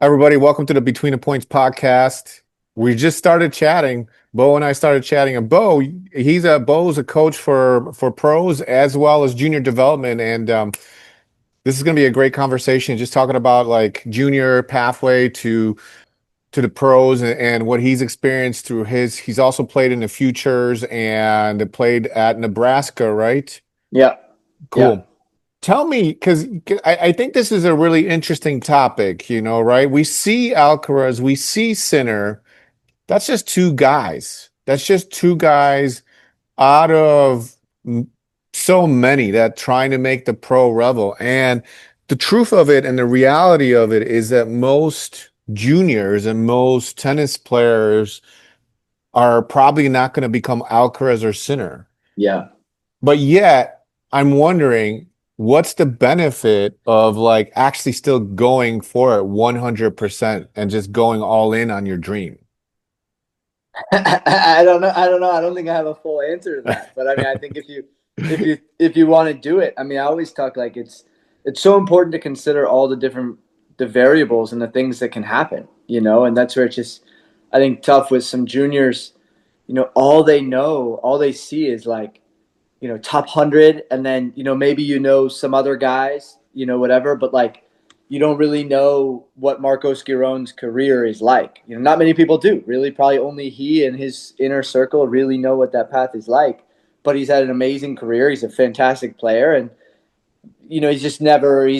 Everybody, welcome to the Between the Points podcast. We just started chatting. Beau and I started chatting, and Beau's a coach for pros as well as junior development, and this is going to be a great conversation. Just talking about like junior pathway to the pros and what he's experienced through his. He's also played in the futures and played at Nebraska, right? Yeah. Yeah. Cool. Tell me, because I think this is a really interesting topic, right? We see Alcaraz, we see Sinner. That's just two guys. That's just two guys out of so many that trying to make the pro level. And the truth of it and the reality of it is that most juniors and most tennis players are probably not going to become Alcaraz or Sinner. Yeah. But yet, I'm wondering what's the benefit of like actually still going for it 100% and just going all in on your dream? I don't know. I don't know. I don't think I have a full answer to that. But I mean, I think if you want to do it, I mean, I always talk like it's so important to consider all the variables and the things that can happen, and that's where it's just I think tough with some juniors, all they know, all they see is like, top 100, and then, maybe some other guys, whatever, but like you don't really know what Marcos Giron's career is like. Not many people do. Really, probably only he and his inner circle really know what that path is like. But he's had an amazing career. He's a fantastic player, and he's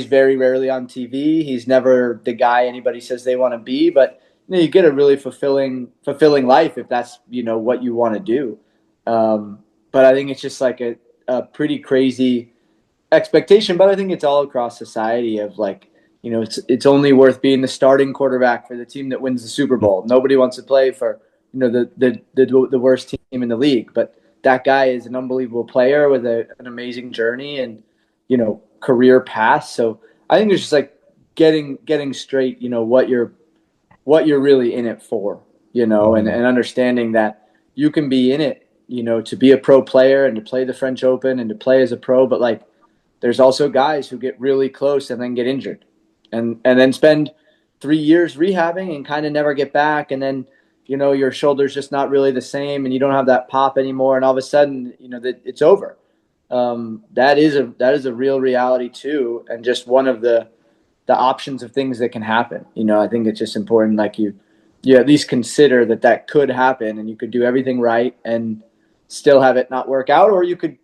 very rarely on TV. He's never the guy anybody says they want to be, but you get a really fulfilling life if that's what you want to do. But I think it's just like a pretty crazy expectation. But I think it's all across society of like, it's only worth being the starting quarterback for the team that wins the Super Bowl. Nobody wants to play for the worst team in the league, but that guy is an unbelievable player with an amazing journey and career path. So I think it's just like getting straight, what you're really in it for, and understanding that you can be in it, to be a pro player and to play the French Open and to play as a pro, but like there's also guys who get really close and then get injured and then spend 3 years rehabbing and kind of never get back. And then, your shoulder's just not really the same and you don't have that pop anymore. And all of a sudden, that it's over. That is a real reality too. And just one of the options of things that can happen. I think it's just important. Like you at least consider that could happen and you could do everything right and still have it not work out, or you could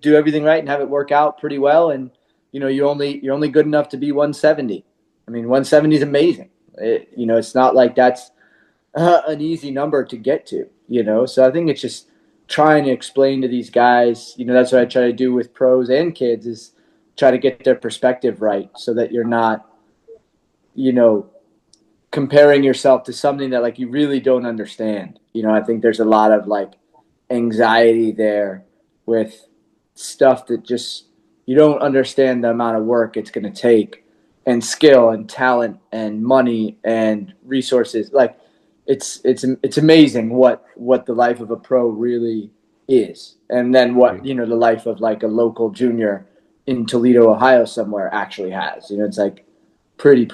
do everything right and have it work out pretty well. And, you're only good enough to be 170. I mean, 170 is amazing. It's not like that's an easy number to get to, So I think it's just trying to explain to these guys, that's what I try to do with pros and kids is try to get their perspective right so that you're not, comparing yourself to something that like you really don't understand. I think there's a lot of like anxiety there with stuff that just you don't understand the amount of work it's going to take and skill and talent and money and resources. Like it's amazing what the life of a pro really is. And then what, the life of like a local junior in Toledo, Ohio somewhere actually has. It's like pretty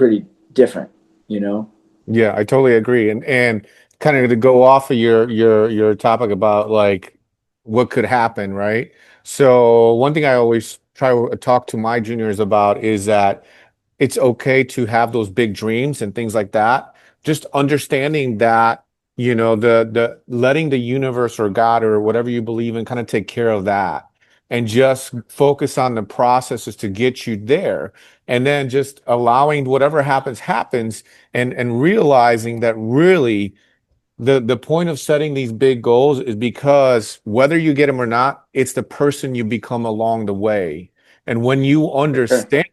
different, Yeah, I totally agree. And kind of to go off of your topic about like what could happen, right? So one thing I always try to talk to my juniors about is that it's okay to have those big dreams and things like that. Just understanding that, the letting the universe or God or whatever you believe in kind of take care of that and just focus on the processes to get you there. And then just allowing whatever happens and realizing that really the point of setting these big goals is because whether you get them or not, it's the person you become along the way. And when you Sure. understand,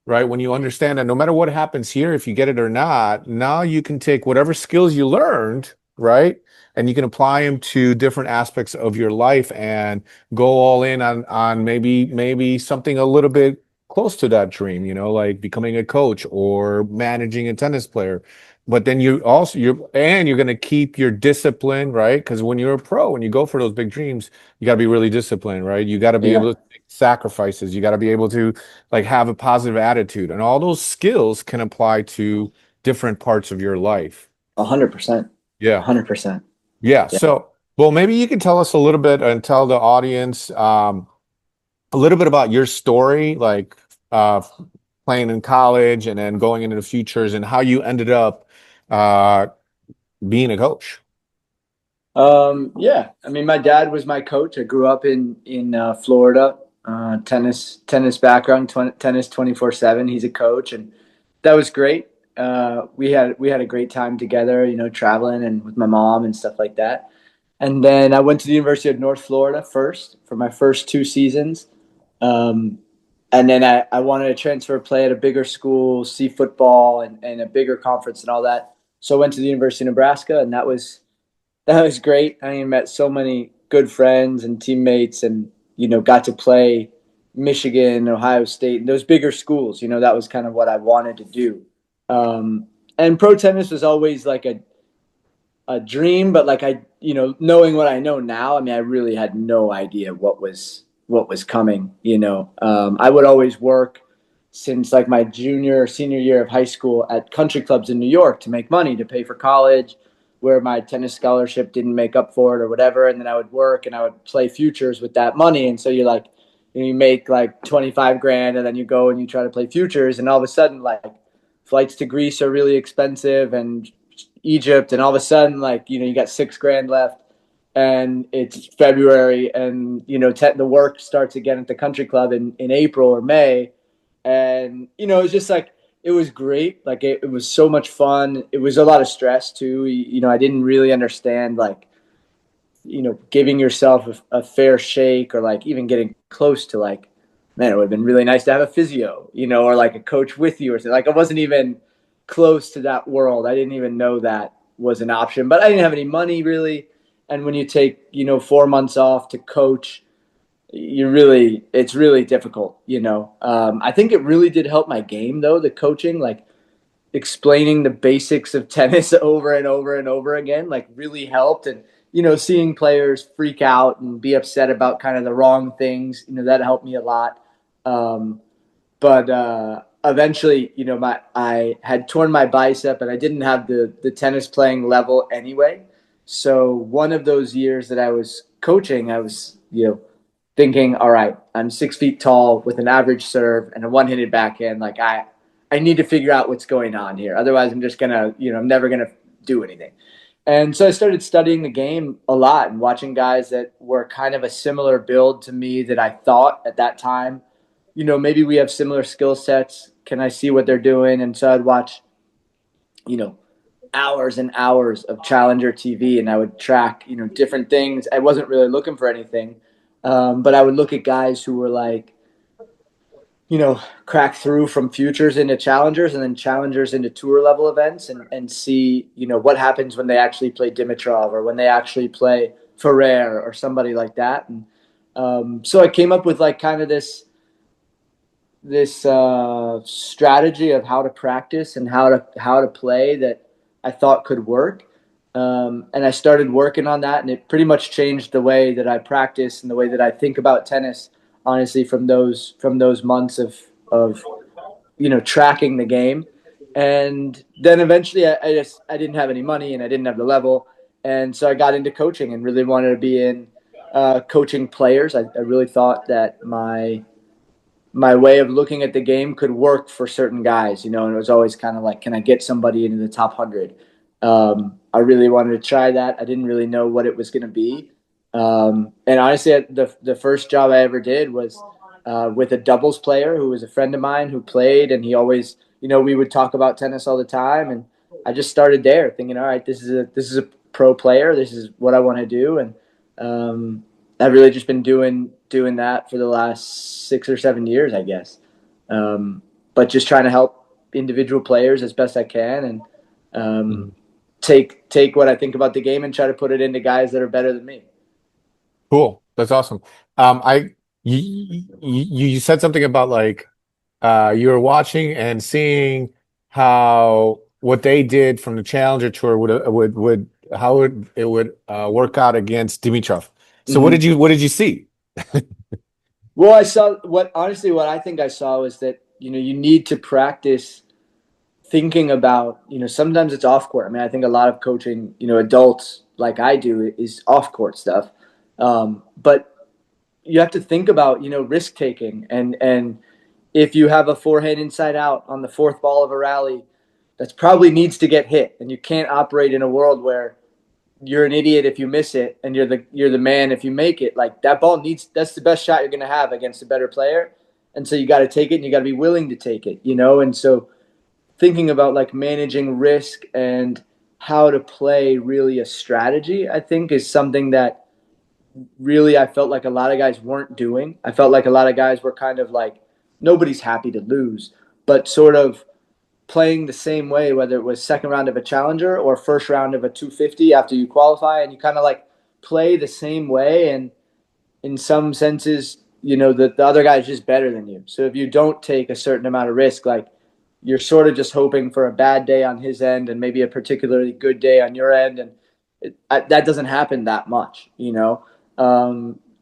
right, when you understand that no matter what happens here, if you get it or not, now you can take whatever skills you learned, right, and you can apply them to different aspects of your life and go all in on maybe something a little bit close to that dream, like becoming a coach or managing a tennis player. But then you're going to keep your discipline, right? Because when you're a pro, when you go for those big dreams, you got to be really disciplined, right? You got to be Yeah. able to make sacrifices. You got to be able to like have a positive attitude, and all those skills can apply to different parts of your life. 100%. Yeah. 100%. Yeah. Yeah. So, well, maybe you can tell us a little bit and tell the audience a little bit about your story, like uh, playing in college and then going into the futures and how you ended up uh, being a coach. Yeah. I mean, my dad was my coach. I grew up in Florida. Tennis background, tennis 24/7. He's a coach, and that was great. We had a great time together, traveling and with my mom and stuff like that. And then I went to the University of North Florida first for my first 2 seasons. Um, and then I wanted to transfer play at a bigger school, see football and a bigger conference and all that. So I went to the University of Nebraska, and that was great. I mean, met so many good friends and teammates, and got to play Michigan, Ohio State, and those bigger schools. That was kind of what I wanted to do. And pro tennis was always like a dream, but like knowing what I know now, I mean, I really had no idea what was coming. I would always work since like my junior or senior year of high school at country clubs in New York to make money to pay for college, where my tennis scholarship didn't make up for it or whatever, and then I would work and I would play futures with that money, and so you're like, you make like 25 grand, and then you go and you try to play futures, and all of a sudden like flights to Greece are really expensive, and Egypt, and all of a sudden, like, you got 6 grand left, and it's February, and the work starts again at the country club in April or May, and it's just like it was great. Like it was so much fun. It was a lot of stress too. I didn't really understand like giving yourself a fair shake, or like even getting close to like, man, it would have been really nice to have a physio, or like a coach with you or something. Like I wasn't even close to that world. I didn't even know that was an option, but I didn't have any money really. And when you take, 4 months off to coach, it's really difficult. I think it really did help my game though, the coaching, like explaining the basics of tennis over and over and over again, like really helped. And seeing players freak out and be upset about kind of the wrong things, that helped me a lot. Um, but eventually, my I had torn my bicep, and I didn't have the tennis playing level anyway. So one of those years that I was coaching, I was thinking, all right, I'm 6 feet tall with an average serve and a one-handed backhand. Like I need to figure out what's going on here. Otherwise, I'm just gonna, I'm never gonna do anything. And so I started studying the game a lot and watching guys that were kind of a similar build to me, that I thought at that time, maybe we have similar skill sets. Can I see what they're doing? And so I'd watch, you know, hours and hours of Challenger TV, and I would track, different things. I wasn't really looking for anything, but I would look at guys who were like, crack through from futures into challengers, and then challengers into tour level events, and see, what happens when they actually play Dimitrov, or when they actually play Ferrer or somebody like that. And so I came up with like kind of this strategy of how to practice and how to play that I thought could work. And I started working on that, and it pretty much changed the way that I practice and the way that I think about tennis. Honestly, from those months of tracking the game, and then eventually I didn't have any money and I didn't have the level, and so I got into coaching and really wanted to be in coaching players. I really thought that my way of looking at the game could work for certain guys, and it was always kind of like, can I get somebody into the top 100? I really wanted to try that. I didn't really know what it was going to be. And honestly, the first job I ever did was with a doubles player who was a friend of mine who played, and he always, we would talk about tennis all the time. And I just started there thinking, all right, this is a pro player. This is what I want to do. And I've really just been doing that for the last 6 or 7 years, I guess. But just trying to help individual players as best I can, and um, Mhm. take what I think about the game and try to put it into guys that are better than me. Cool. That's awesome. I you said something about like you were watching and seeing how what they did from the Challenger Tour would how it would work out against Dimitrov. So Mm-hmm. what did you see? Well, I saw what I think I saw was that you need to practice thinking about, sometimes it's off court. I mean, I think a lot of coaching, adults like I do is off court stuff. But you have to think about, risk taking, and if you have a forehand inside out on the fourth ball of a rally, that's probably needs to get hit, and you can't operate in a world where you're an idiot if you miss it and you're the man if you make it. Like, that ball needs, that's the best shot you're going to have against a better player, and so you got to take it and you got to be willing to take it, and so thinking about like managing risk and how to play really a strategy, I think, is something that really I felt like a lot of guys weren't doing. I felt like a lot of guys were kind of like, nobody's happy to lose, but sort of playing the same way, whether it was second round of a challenger or first round of a 250 after you qualify, and you kind of like play the same way. And in some senses, the other guy is just better than you. So if you don't take a certain amount of risk, like, you're sort of just hoping for a bad day on his end and maybe a particularly good day on your end. And that doesn't happen that much.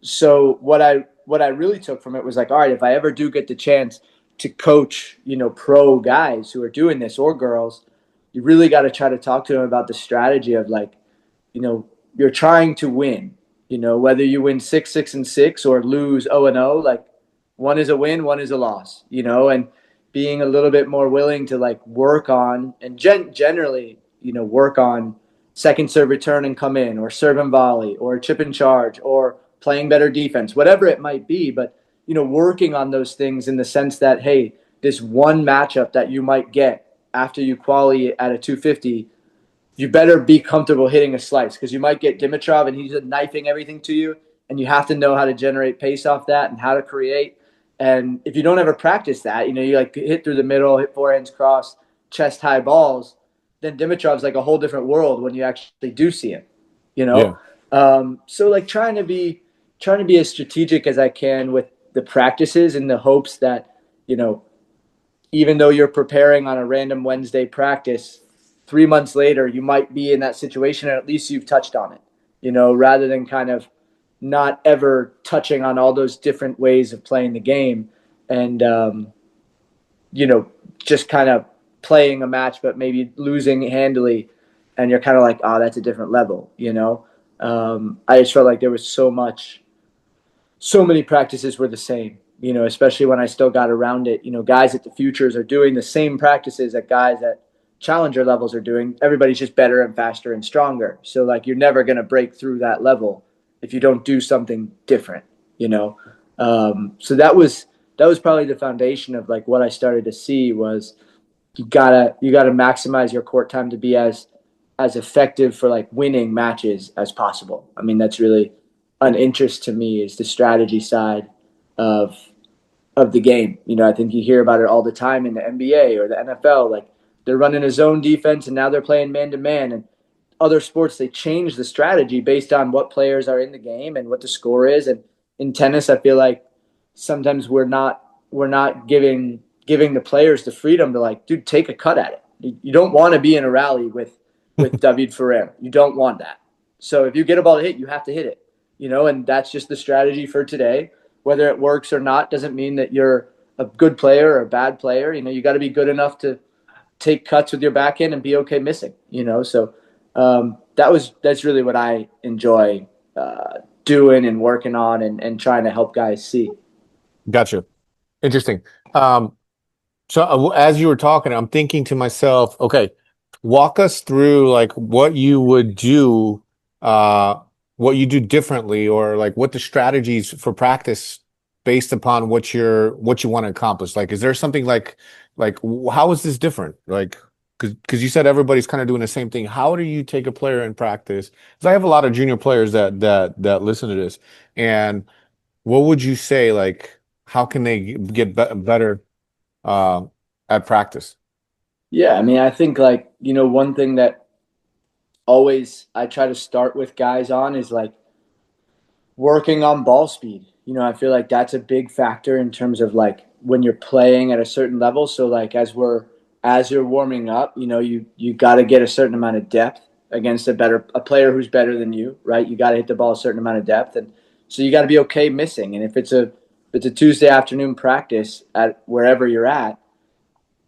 So what I really took from it was like, all right, if I ever do get the chance to coach, pro guys who are doing this, or girls, you really got to try to talk to them about the strategy of like, you're trying to win, whether you win 6-6-6 or lose 0-0, like, one is a win, one is a loss, and being a little bit more willing to like work on and generally, work on second serve return and come in, or serve and volley, or chip and charge, or playing better defense, whatever it might be. But, working on those things in the sense that, hey, this one matchup that you might get after you quali at a 250, you better be comfortable hitting a slice, because you might get Dimitrov and he's knifing everything to you, and you have to know how to generate pace off that and how to create. And if you don't ever practice that, you like hit through the middle, hit forehands cross, chest high balls, then Dimitrov's like a whole different world when you actually do see him, you Yeah. know? So like trying to be as strategic as I can with the practices, in the hopes that, you know, even though you're preparing on a random Wednesday practice, 3 months later, you might be in that situation, and at least you've touched on it, rather than kind of not ever touching on all those different ways of playing the game. And, you know, just kind of playing a match, but maybe losing handily. And you're kind of like, oh, that's a different level. I just felt like there was so many practices were the same, especially when I still got around it. Guys at the futures are doing the same practices that guys at challenger levels are doing. Everybody's just better and faster and stronger. So like, you're never going to break through that level if you don't do something different. So that was probably the foundation of like what I started to see was you gotta maximize your court time to be as effective for like winning matches as possible. I mean, that's really an interest to me, is the strategy side of of the game. I think you hear about it all the time in the NBA or the NFL. Like, they're running a zone defense and now they're playing man to man. And other sports, they change the strategy based on what players are in the game and what the score is. And in tennis, I feel like sometimes we're not giving the players the freedom to like, dude, take a cut at it. You don't want to be in a rally with David Ferrer. You don't want that. So if you get a ball to hit, you have to hit it. And that's just the strategy for today. Whether it works or not doesn't mean that you're a good player or a bad player. You got to be good enough to take cuts with your backhand and be okay missing. So that's really what I enjoy doing and working on, and trying to help guys see. Gotcha. Interesting. Um, so as you were talking, I'm thinking to myself, okay, walk us through like uh, what you do differently, or like what the strategies for practice based upon what you want to accomplish. Like, is there something how is this different? Like, because you said everybody's kind of doing the same thing. How do you take a player in practice? Because I have a lot of junior players that listen to this, and what would you say, like, how can they get better uh, at practice? Yeah, I mean, I think like, one thing that always I try to start with guys on is like working on ball speed. I feel like that's a big factor in terms of like when you're playing at a certain level. So like as you're warming up, you got to get a certain amount of depth against a player who's better than you, right? You got to hit the ball a certain amount of depth, and so you got to be okay missing. And if it's a Tuesday afternoon practice at wherever you're at,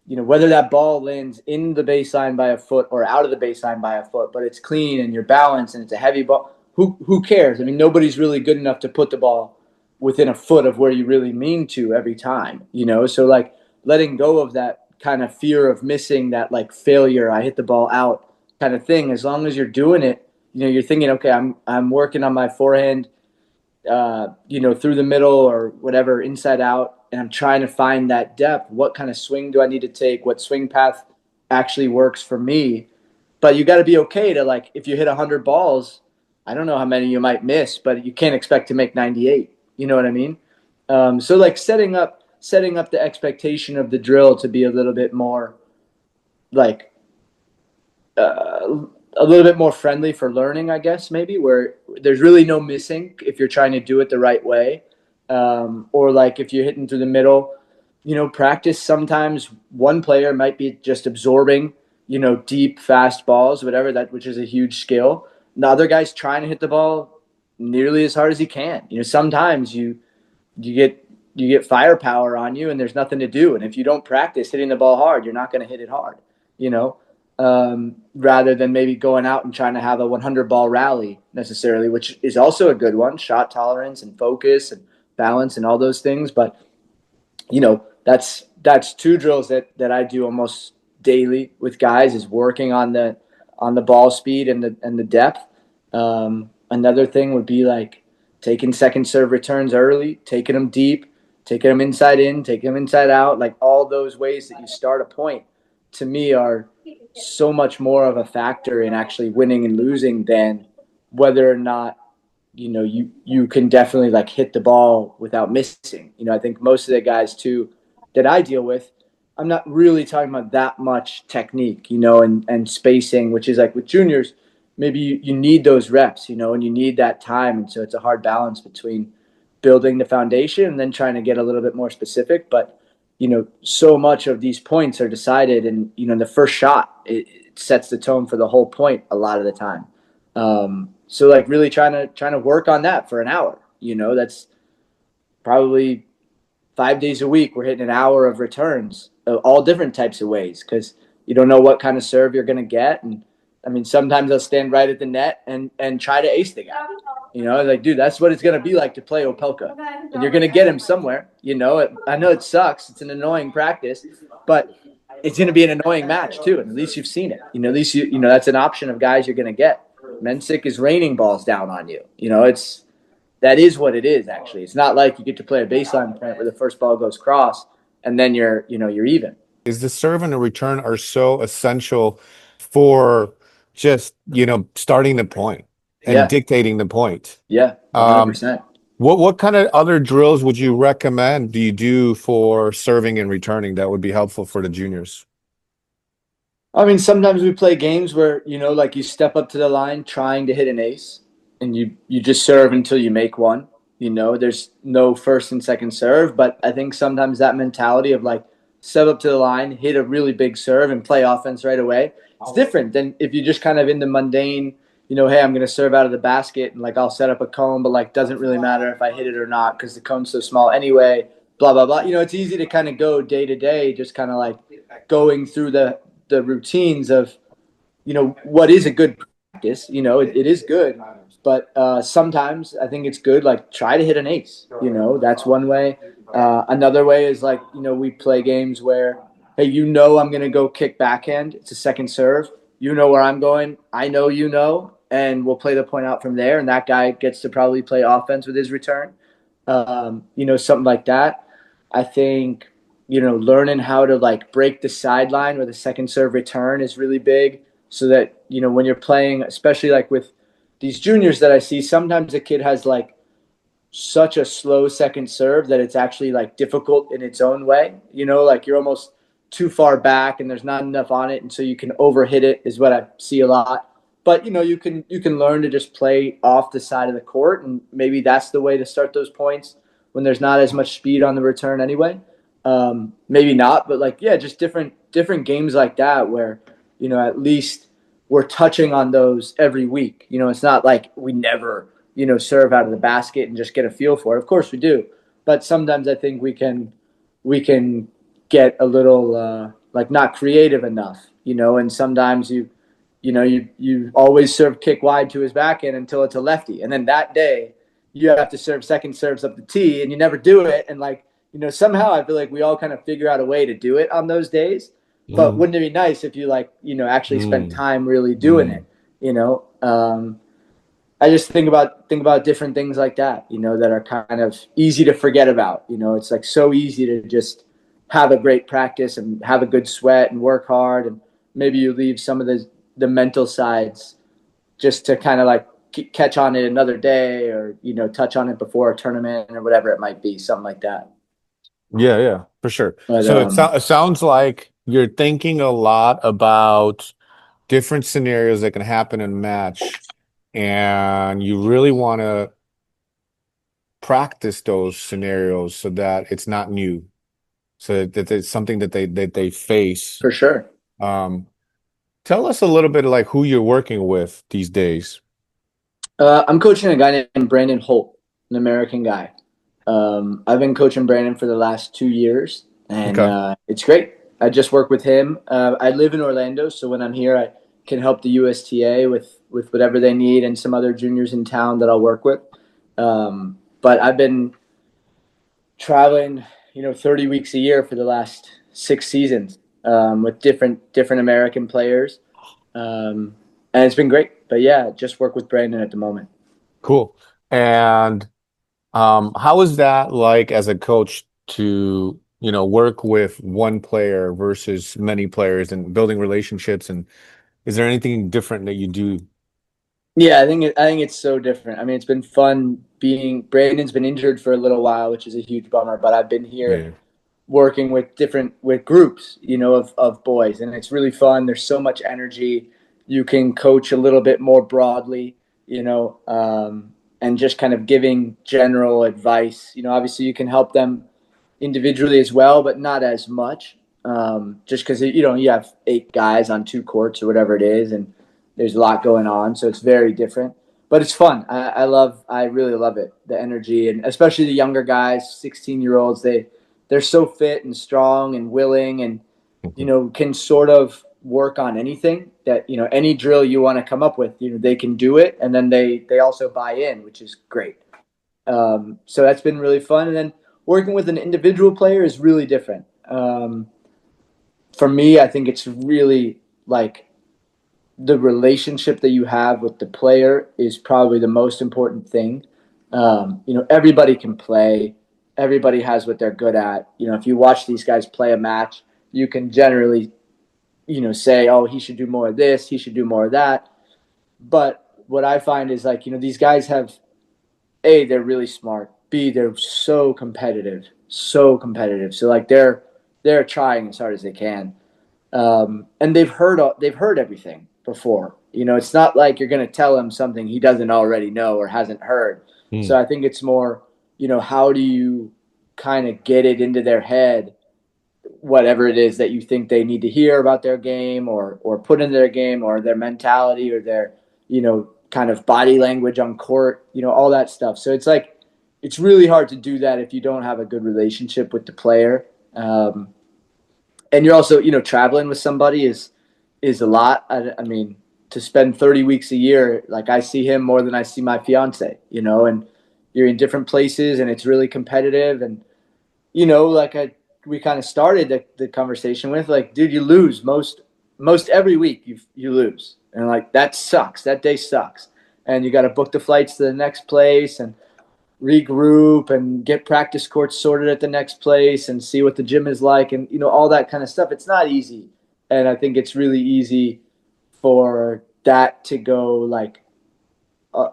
whether that ball lands in the baseline by a foot or out of the baseline by a foot, but it's clean and you're balanced and it's a heavy ball. Who cares? I mean, nobody's really good enough to put the ball within a foot of where you really mean to every time. So like letting go of that kind of fear of missing that like failure, I hit the ball out kind of thing. As long as you're doing it, you're thinking, okay, I'm working on my forehand through the middle or whatever, inside out, and I'm trying to find that depth. What kind of swing do I need to take? What swing path actually works for me? But you got to be okay to, like, if you hit 100 balls, I don't know how many you might miss, but you can't expect to make 98. You know what I mean? So like setting up the expectation of the drill to be a little bit more like a little bit more friendly for learning, I guess, maybe, where there's really no missing if you're trying to do it the right way. Or like if you're hitting through the middle, practice. Sometimes one player might be just absorbing, deep, fast balls, whatever that, which is a huge skill. And the other guy's trying to hit the ball nearly as hard as he can. Sometimes you get firepower on you and there's nothing to do. And if you don't practice hitting the ball hard, you're not going to hit it hard, you know, rather than maybe going out and trying to have a 100 ball rally necessarily, which is also a good one, shot tolerance and focus and balance and all those things. But, that's two drills that I do almost daily with guys, is working on the ball speed and the depth. Another thing would be like taking second serve returns early, taking them deep, taking them inside in, taking them inside out. Like all those ways that you start a point, to me, are so much more of a factor in actually winning and losing than whether or not you can definitely like hit the ball without missing. I think most of the guys too that I deal with, I'm not really talking about that much technique, and spacing, which is like with juniors, maybe you need those reps, and you need that time. And so it's a hard balance between building the foundation and then trying to get a little bit more specific. But, so much of these points are decided, and, the first shot, it sets the tone for the whole point a lot of the time. So like really trying to work on that for an hour, that's probably 5 days a week. We're hitting an hour of returns, all different types of ways, because you don't know what kind of serve you're going to get. And I mean, sometimes I'll stand right at the net and try to ace the guy. Like, dude, that's what it's going to be like to play Opelka, and you're going to get him somewhere. I know it sucks. It's an annoying practice, but it's going to be an annoying match too. And at least you've seen it. At least that's an option of guys you're going to get. Mensick is raining balls down on you. That is what it is. Actually, it's not like you get to play a baseline point where the first ball goes cross and then you're even. Is the serve and the return are so essential for just, starting the point and Yeah, dictating the point. yeah, Um, 100%. what kind of other drills would you recommend do you do for serving and returning that would be helpful for the juniors? I mean, sometimes we play games where like you step up to the line trying to hit an ace, and you just serve until you make one. There's no first and second serve, but I think sometimes that mentality of like step up to the line, hit a really big serve, and play offense right away. It's different than if you're just kind of in the mundane. Hey, I'm going to serve out of the basket, and like I'll set up a cone, but like doesn't really matter if I hit it or not because the cone's so small anyway. Blah blah blah. It's easy to kind of go day to day, just kind of like going through the routines of what is a good practice. It is good, but sometimes I think it's good, like try to hit an ace. That's one way. Another way is like we play games where, hey, I'm gonna go kick backhand. It's a second serve. Where I'm going. I know and we'll play the point out from there. And that guy gets to probably play offense with his return. Something like that. I think learning how to like break the sideline with a second serve return is really big, so that when you're playing, especially like with these juniors that I see, sometimes a kid has like such a slow second serve that it's actually like difficult in its own way. Like you're almost too far back and there's not enough on it, and so you can overhit it, is what I see a lot. But you can learn to just play off the side of the court, and maybe that's the way to start those points when there's not as much speed on the return anyway. Maybe not, but like, yeah, just different games like that where at least we're touching on those every week. It's not like we never serve out of the basket and just get a feel for it. Of course we do, but sometimes I think we can get a little like not creative enough, and sometimes you always serve kick wide to his backhand until it's a lefty. And then that day you have to serve second serves up the tee and you never do it. And like, somehow I feel like we all kind of figure out a way to do it on those days. But Mm, wouldn't it be nice if you like, actually spent mm, time really doing it, mm. you know? I just think about different things like that, that are kind of easy to forget about. It's like so easy to just have a great practice and have a good sweat and work hard, and maybe you leave some of the mental sides just to kind of like catch on it another day, or touch on it before a tournament or whatever it might be, something like that. Yeah, yeah, for sure. But So it sounds like you're thinking a lot about different scenarios that can happen in a match, and you really want to practice those scenarios so that it's not new, so that it's something that they face. for sure. Um, Tell us a little bit of like who you're working with these days. I'm coaching a guy named Brandon Holt, an American guy. I've been coaching Brandon for the last 2 years, and Okay. it's great. I just work with him. I live in Orlando, so when I'm here, I can help the USTA with whatever they need, and some other juniors in town that I'll work with. But I've been traveling, 30 weeks a year for the last 6 seasons, with different American players, and it's been great. But yeah, just work with Brandon at the moment. Cool. And how is that like as a coach to, work with one player versus many players and building relationships? And is there anything different that you do? Yeah, I think it's so different. I mean, it's been fun being Brandon's been injured for a little while, which is a huge bummer, but I've been here Yeah. working with groups, of boys, and it's really fun. There's so much energy. You can coach a little bit more broadly, and just kind of giving general advice. Obviously you can help them individually as well, but not as much. Just because you have 8 guys on 2 courts or whatever it is, and there's a lot going on, so it's very different. But it's fun. I really love it. The energy, and especially the younger guys, 16-year-olds. They're so fit and strong and willing, and Mhm. can sort of work on anything that any drill you want to come up with. They can do it, and then they also buy in, which is great. So that's been really fun. And then working with an individual player is really different. For me, I think it's really like the relationship that you have with the player is probably the most important thing. Everybody can play. Everybody has what they're good at. If you watch these guys play a match, you can generally, say, oh, he should do more of this, he should do more of that. But what I find is like, these guys have A, they're really smart. B, they're so competitive, so competitive. So like they're trying as hard as they can, and they've heard everything before. It's not like you're going to tell him something he doesn't already know or hasn't heard. So Mm. I think it's more, how do you kind of get it into their head, whatever it is that you think they need to hear about their game, or put into their game, or their mentality, or their kind of body language on court, all that stuff. So it's like it's really hard to do that if you don't have a good relationship with the player. And you're also traveling with somebody is a lot. I mean, to spend 30 weeks a year, like I see him more than I see my fiance, and you're in different places and it's really competitive. And like we kind of started the conversation with, like, dude, you lose most every week. You lose, and like that sucks. That day sucks, and you got to book the flights to the next place and regroup and get practice courts sorted at the next place and see what the gym is like, and all that kind of stuff. It's not easy, and I think it's really easy for that to go like uh,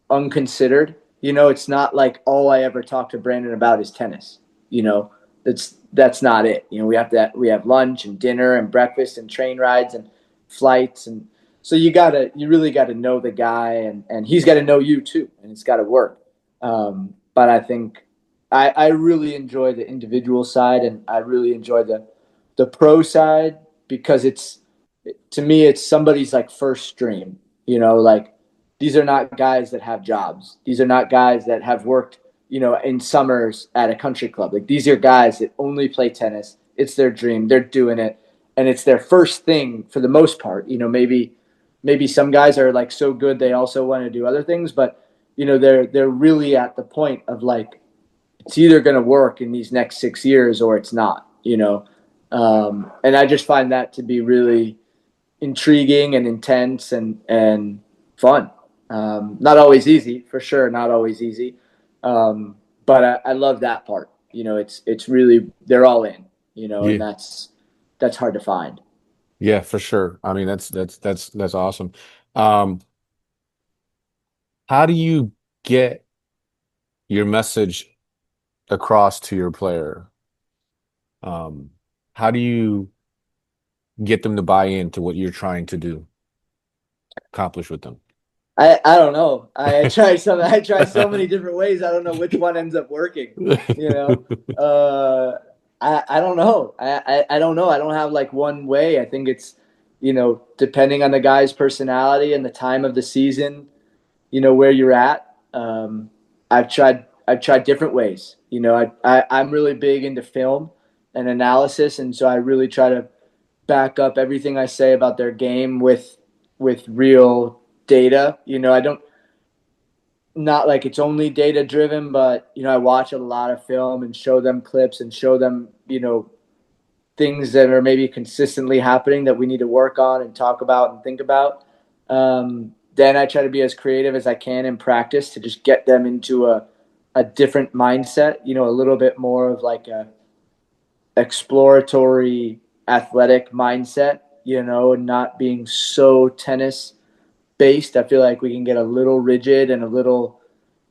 unconsidered. It's not like all I ever talk to Brandon about is tennis. That's not it. We have lunch and dinner and breakfast and train rides and flights, and so you really gotta know the guy, and he's got to know you too, and it's got to work. But I think I really enjoy the individual side, and I really enjoy the pro side, because it's to me it's somebody's like first stream. Like these are not guys that have jobs. These are not guys that have worked, in summers at a country club. Like these are guys that only play tennis. It's their dream. They're doing it. and it's their first thing for the most part. Maybe some guys are like so good they also want to do other things, but they're really at the point of like it's either going to work in these next 6 years or it's not. And I just find that to be really intriguing and intense and fun. Not always easy, for sure, not always easy. Um, but I love that part. It's really they're all in. And Yeah. that's hard to find. Yeah, for sure. I mean, that's awesome. Um, how do you get your message across to your player? Um, how do you get them to buy into what you're trying to do, accomplish with them? I don't know. I try so many different ways. I don't know which one ends up working. You know, uh, I don't know. I don't know. I don't have like one way. I think it's depending on the guy's personality and the time of the season. Where you're at. I've tried different ways. I'm really big into film and analysis, and so I really try to back up everything I say about their game with real data. I don't not like it's only data driven, but I watch a lot of film and show them clips and show them things that are maybe consistently happening that we need to work on and talk about and think about. Then I try to be as creative as I can in practice to just get them into a different mindset, a little bit more of like a exploratory athletic mindset, and not being so tennis based. I feel like we can get a little rigid and a little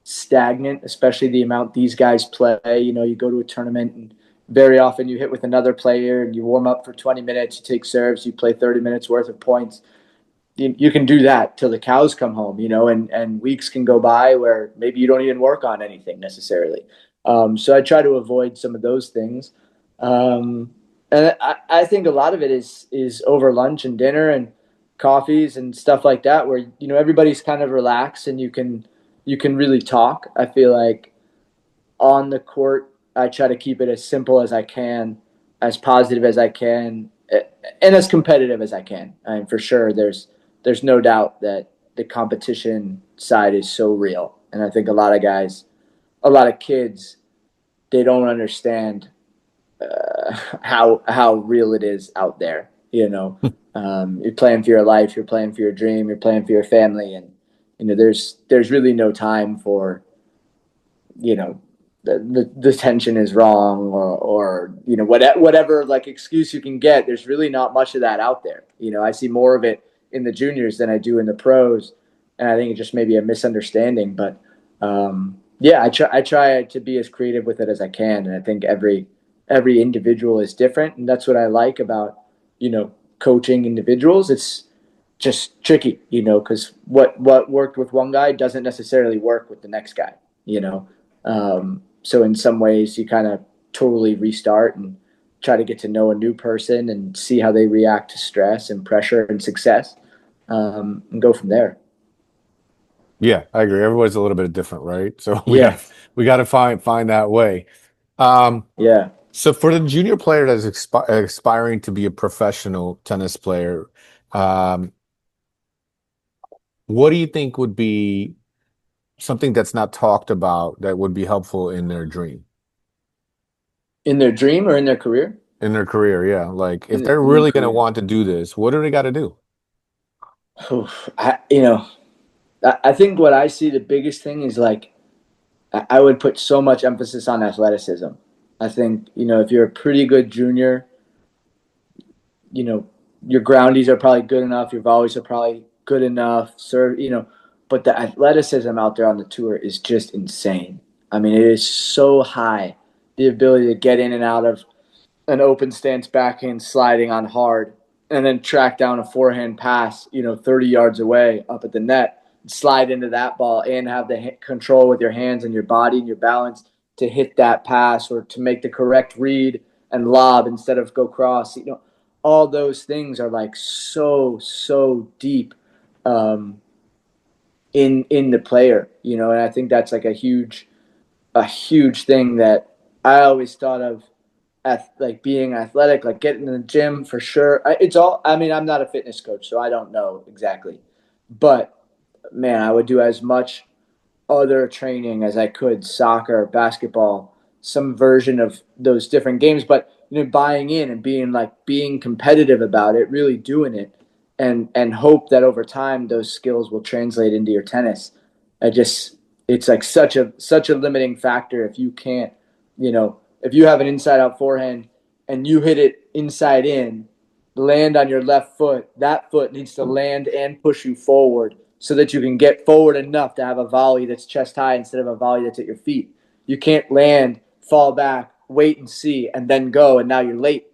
stagnant, especially the amount these guys play. You go to a tournament and very often you hit with another player and you warm up for 20 minutes, you take serves, you play 30 minutes worth of points. You can do that till the cows come home, and weeks can go by where maybe you don't even work on anything necessarily. So I try to avoid some of those things. And I think a lot of it is over lunch and dinner and coffees and stuff like that, where everybody's kind of relaxed and you can really talk. I feel like on the court, I try to keep it as simple as I can, as positive as I can, and as competitive as I can. I mean, for sure, there's no doubt that the competition side is so real, and I think a lot of guys, a lot of kids, they don't understand how real it is out there. You're playing for your life, you're playing for your dream, you're playing for your family, and there's really no time for you know the tension is wrong or whatever like excuse you can get. There's really not much of that out there. I see more of it in the juniors than I do in the pros, and I think it just may be a misunderstanding. But yeah, I try to be as creative with it as I can, and I think every individual is different, and that's what I like about coaching individuals. It's just tricky, because what worked with one guy doesn't necessarily work with the next guy, you know. So in some ways, you kind of totally restart and try to get to know a new person and see how they react to stress and pressure and success, and go from there. Yeah, I agree. Everybody's a little bit different, right? So Yeah, we got to find that way. Um, yeah. so for the junior player that's aspiring to be a professional tennis player, um, what do you think would be something that's not talked about that would be helpful in their dream, In their dream or in their career? in their career? Yeah, like if they're In their really going to career. want to do this, what do they got to do? Oof, I think what I see the biggest thing is like I would put so much emphasis on athleticism. I think if you're a pretty good junior, you know, your groundies are probably good enough. Your volleys are probably good enough. But the athleticism out there on the tour is just insane. I mean, it is so high. The ability to get in and out of an open stance backhand sliding on hard and then track down a forehand pass, 30 yards away up at the net, slide into that ball and have the control with your hands and your body and your balance to hit that pass or to make the correct read and lob instead of go cross. All those things are like so deep um, in the player, and I think that's like a huge thing that I always thought of like being athletic, like getting in the gym for sure. It's all. I mean, I'm not a fitness coach, so I don't know exactly, but man, I would do as much other training as I could, soccer, basketball, some version of those different games, but buying in and being competitive about it, really doing it, and hope that over time those skills will translate into your tennis. I just it's like such a limiting factor if you can't, if you have an inside out forehand and you hit it inside in, land on your left foot, that foot needs to land and push you forward so that you can get forward enough to have a volley that's chest high instead of a volley that's at your feet. You can't land, fall back, wait and see, and then go, and now you're late.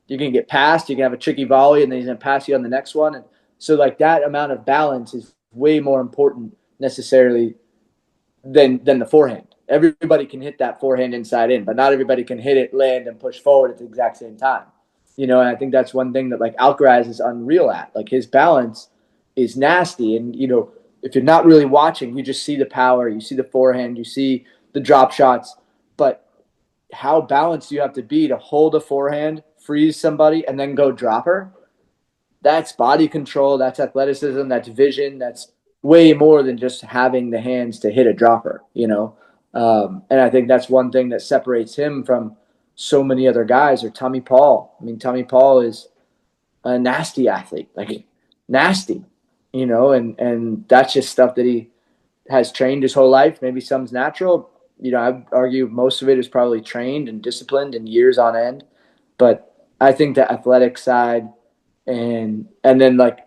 You're going to get passed. You can have a tricky volley, and then he's going to pass you on the next one. And so, like, that amount of balance is way more important necessarily than the forehand. Everybody can hit that forehand inside in, but not everybody can hit it, land, and push forward at the exact same time. And I think that's one thing that like Alcaraz is unreal at. Like his balance is nasty, and if you're not really watching, you just see the power, you see the forehand, you see the drop shots, but how balanced you have to be to hold a forehand, freeze somebody, and then go drop her. That's body control, that's athleticism, that's vision, that's way more than just having the hands to hit a dropper. And I think that's one thing that separates him from so many other guys, or Tommy Paul. I mean, Tommy Paul is a nasty athlete, like nasty, and that's just stuff that he has trained his whole life. Maybe some's natural. I'd argue most of it is probably trained and disciplined and years on end. But I think the athletic side and then like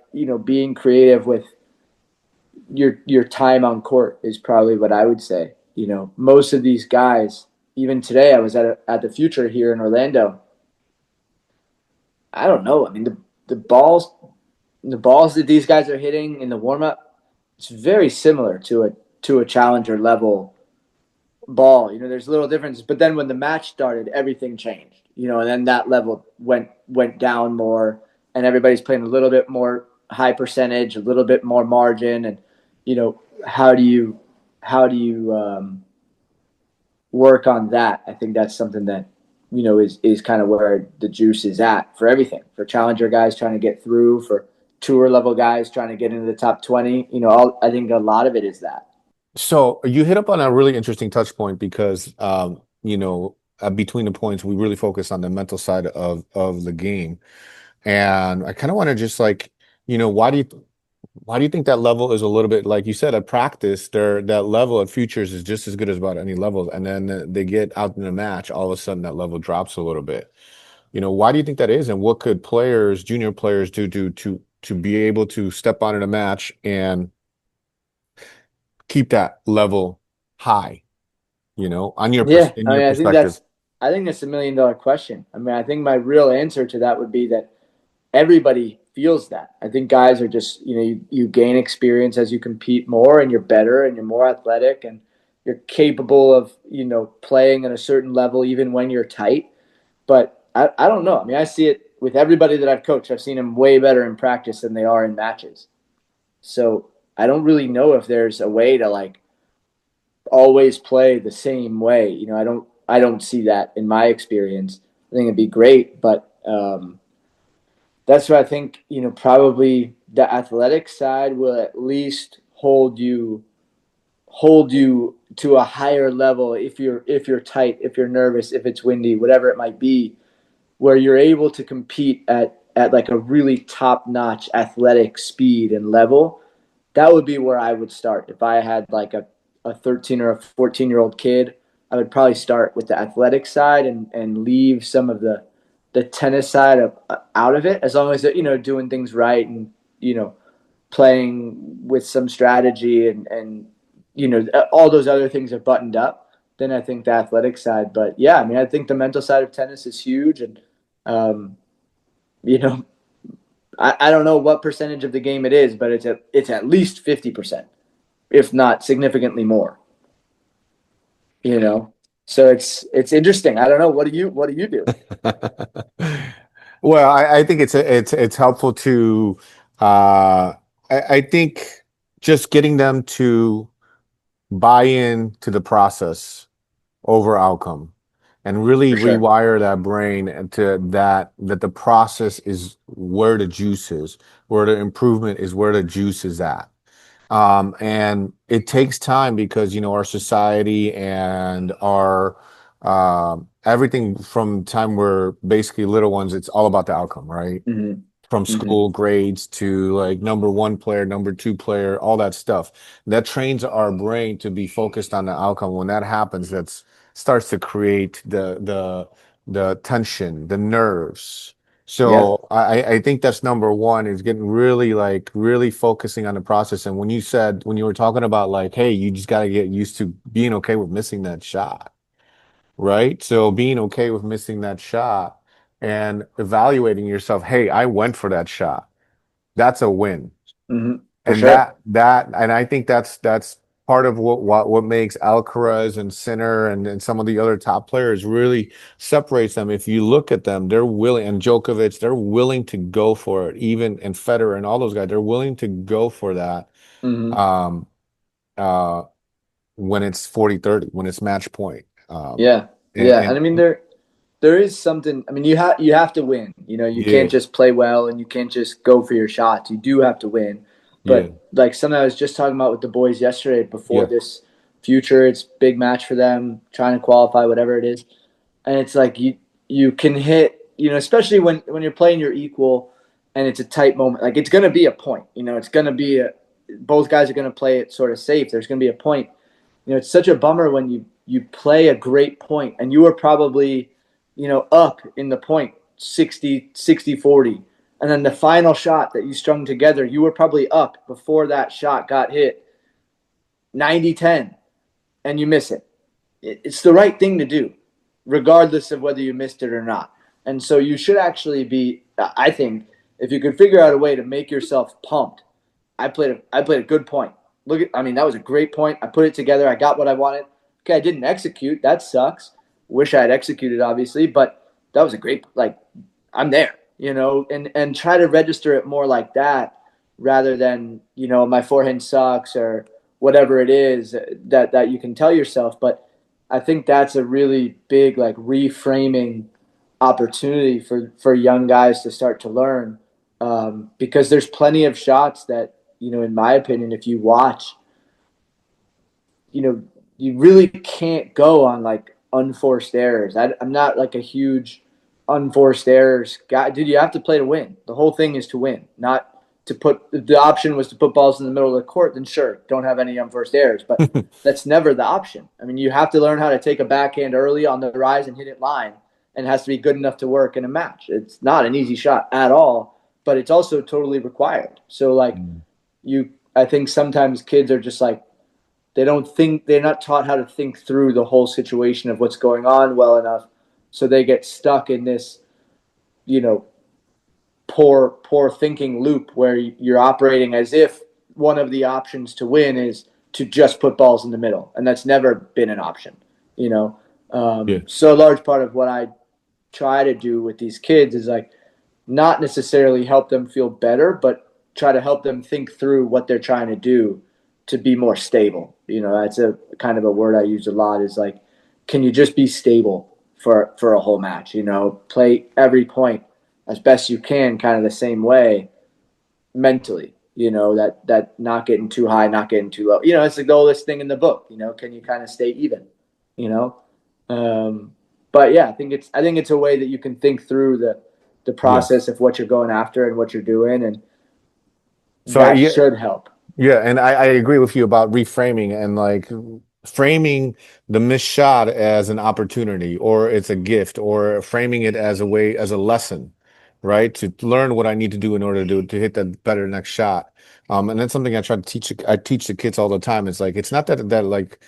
being creative with your time on court is probably what I would say. Most of these guys, even today, I was at the Future here in Orlando. I don't know. I mean, the balls that these guys are hitting in the warm up, it's very similar to a challenger level ball. There's little differences, but then when the match started, everything changed. And then that level went down more, and everybody's playing a little bit more high percentage, a little bit more margin, and how do you work on that? I think that's something that is kind of where the juice is at for everything, for challenger guys trying to get through, for tour level guys trying to get into the top 20. I think a lot of it is that. So you hit up on a really interesting touch point because between the points, we really focus on the mental side of the game. And I kind of want to just like, why do you think that level is a little bit like you said at practice, that level at futures is just as good as about any levels. And then they get out in a match, all of a sudden that level drops a little bit. Why do you think that is? And what could players, junior players do to be able to step on in a match and keep that level high, Yeah, in I your mean, perspective? I think that's $1 million question. I mean, I think my real answer to that would be that everybody feels that. I think guys are just, you gain experience as you compete more, and you're better and you're more athletic and you're capable of, playing at a certain level even when you're tight. But I don't know. I mean, I see it with everybody that I've coached. I've seen them way better in practice than they are in matches. So I don't really know if there's a way to like always play the same way. I don't see that in my experience. I think it'd be great, but that's where I think probably the athletic side will at least hold you to a higher level if you're tight, if you're nervous, if it's windy, whatever it might be, where you're able to compete at like a really top notch athletic speed and level. That would be where I would start. If I had like a 13 or a 14-year-old kid, I would probably start with the athletic side and leave some of the tennis side out of it, as long as they're, doing things right and, you know, playing with some strategy and, all those other things are buttoned up. Then I think the athletic side. But yeah, I mean, I think the mental side of tennis is huge. And, um, you know, I don't know what percentage of the game it is, but it's at least 50%, if not significantly more. You know, so it's interesting. I don't know. What do you do? Well, I think it's helpful to I think just getting them to buy in to the process over outcome. and really for sure. rewire that brain into that the process is where the juice is, where the improvement is, where the juice is at. And it takes time because, our society and our everything from time we're basically little ones, it's all about the outcome, right? Hmm. From Hmm. school grades to like number one player, number two player, all that stuff. That trains our brain to be focused on the outcome. When that happens, that's starts to create the tension, the nerves. Yeah. So I think that's number one is getting really like really focusing on the process. And when you were talking about like, hey, you just got to get used to being okay with missing that shot, right? So being okay with missing that shot and evaluating yourself, hey, I went for that shot. That's a win. Hmm. For And sure. and I think that's part of what makes Alcaraz and Sinner and some of the other top players really separates them. If you look at them, they're willing, and Djokovic, they're willing to go for it. Even and Federer and all those guys, they're willing to go for that. Hmm. Um, uh, when it's 40-30, when it's match point. Yeah. Yeah. And I And mean, there is something. I mean, you have to win. You can't yeah, just play well, and you can't just go for your shots. You do have to win. yeah, But like something I was just talking about with the boys yesterday before yeah. this future, it's big match for them, trying to qualify, whatever it is. And it's like you can hit, especially when you're playing your equal, and it's a tight moment. Like it's gonna be a point. It's gonna be a both guys are gonna play it sort of safe. There's gonna be a point. It's such a bummer when you play a great point and you were probably, up in the point 60-40, and then the final shot that you strung together, you were probably up before that shot got hit 90-10, and you miss it. It's the right thing to do, regardless of whether you missed it or not. And so you should actually be, I think, if you could figure out a way to make yourself pumped. I played a good point. I mean, that was a great point. I put it together. I got what I wanted. Okay, I didn't execute. That sucks. Wish I had executed, obviously, but that was a great, like, I'm there, and try to register it more like that rather than, my forehand sucks or whatever it is that you can tell yourself. But I think that's a really big, like, reframing opportunity for young guys to start to learn, because there's plenty of shots that, in my opinion, if you watch, you know, you really can't go on like unforced errors. I'm not like a huge unforced errors guy. Dude, you have to play to win. The whole thing is to win, not to put. The option was to put balls in the middle of the court. Then sure, don't have any unforced errors. But that's never the option. I mean, you have to learn how to take a backhand early on the rise and hit it line, and it has to be good enough to work in a match. It's not an easy shot at all, but it's also totally required. So like I think sometimes kids are just like they're not taught how to think through the whole situation of what's going on well enough, so they get stuck in this, you know poor thinking loop where you're operating as if one of the options to win is to just put balls in the middle, and that's never been an option. you know Yeah. so a large part of what I try to do with these kids is like not necessarily help them feel better, but try to help them think through what they're trying to do to be more stable. That's a kind of a word I use a lot, is like, can you just be stable for a whole match? Play every point as best you can, kind of the same way mentally. That not getting too high, not getting too low. It's the oldest thing in the book. Can you kind of stay even? You know, um, but yeah, I think it's a way that you can think through the Yeah. process of what you're going after and what you're doing, and So that yeah, should help. yeah, and I agree with you about reframing and like framing the missed shot as an opportunity or it's a gift or framing it as a way as a lesson, right? To learn what I need to do in order to hit that better next shot. And that's something I teach the kids all the time. It's like it's not that like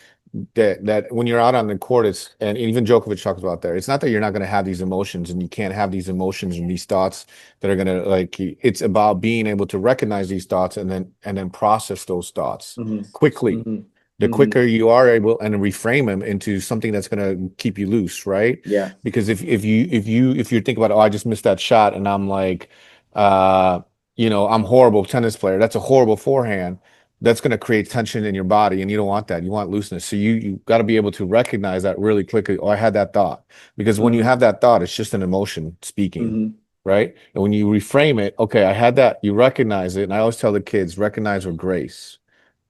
that when you're out on the court, it's and even Djokovic talks about there. It's not that you're not going to have these emotions and you can't have these emotions and these thoughts that are going to like. It's about being able to recognize these thoughts and then process those thoughts Hmm. quickly. Hmm. The Hmm. quicker you are able and reframe them into something that's going to keep you loose, right? Yeah. Because if you think about, oh, I just missed that shot and I'm like, I'm a horrible tennis player. That's a horrible forehand. that's going to create tension in your body, and you don't want that. You want looseness. So you got to be able to recognize that really quickly. Oh, I had that thought. Because when you Mm-hmm. have that thought, it's just an emotion speaking, Mm-hmm. right? And when you reframe it, okay, I had that, you recognize it. And I always tell the kids, recognize with grace,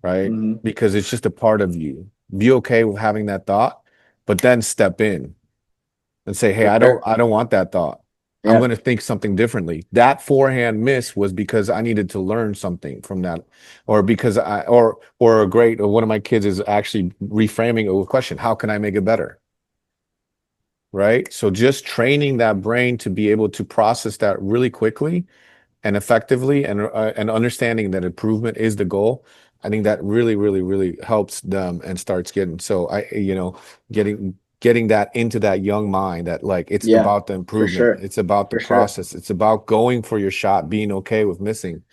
right? Mm-hmm. Because it's just a part of you. Be okay with having that thought, but then step in and say, "Hey, For I don't sure. I don't want that thought. I'm Yeah. going to think something differently." That forehand miss was because I needed to learn something from that, or because I or a great or one of my kids is actually reframing a question, how can I make it better? Right? So just training that brain to be able to process that really quickly and effectively, and understanding that improvement is the goal. I think that really, really, really helps them and starts getting so getting that into that young mind that like it's Yeah. about the For improvement, sure. it's about the For sure. process, it's about going for your shot, being okay with missing.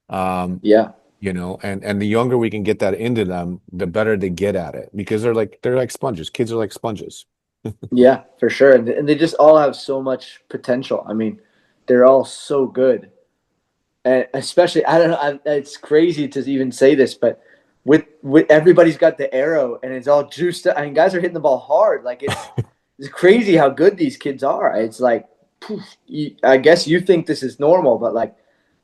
Um, Yeah. and the younger we can get that into them, the better they get at it because they're like sponges. Kids are like sponges. Yeah, for sure. And they just all have so much potential. I mean, they're all so good. And especially, I don't know, it's crazy to even say this, but with everybody's got the arrow and it's all juiced up. I mean, guys are hitting the ball hard. Like it's crazy how good these kids are. It's like, poof, I guess you think this is normal, but like,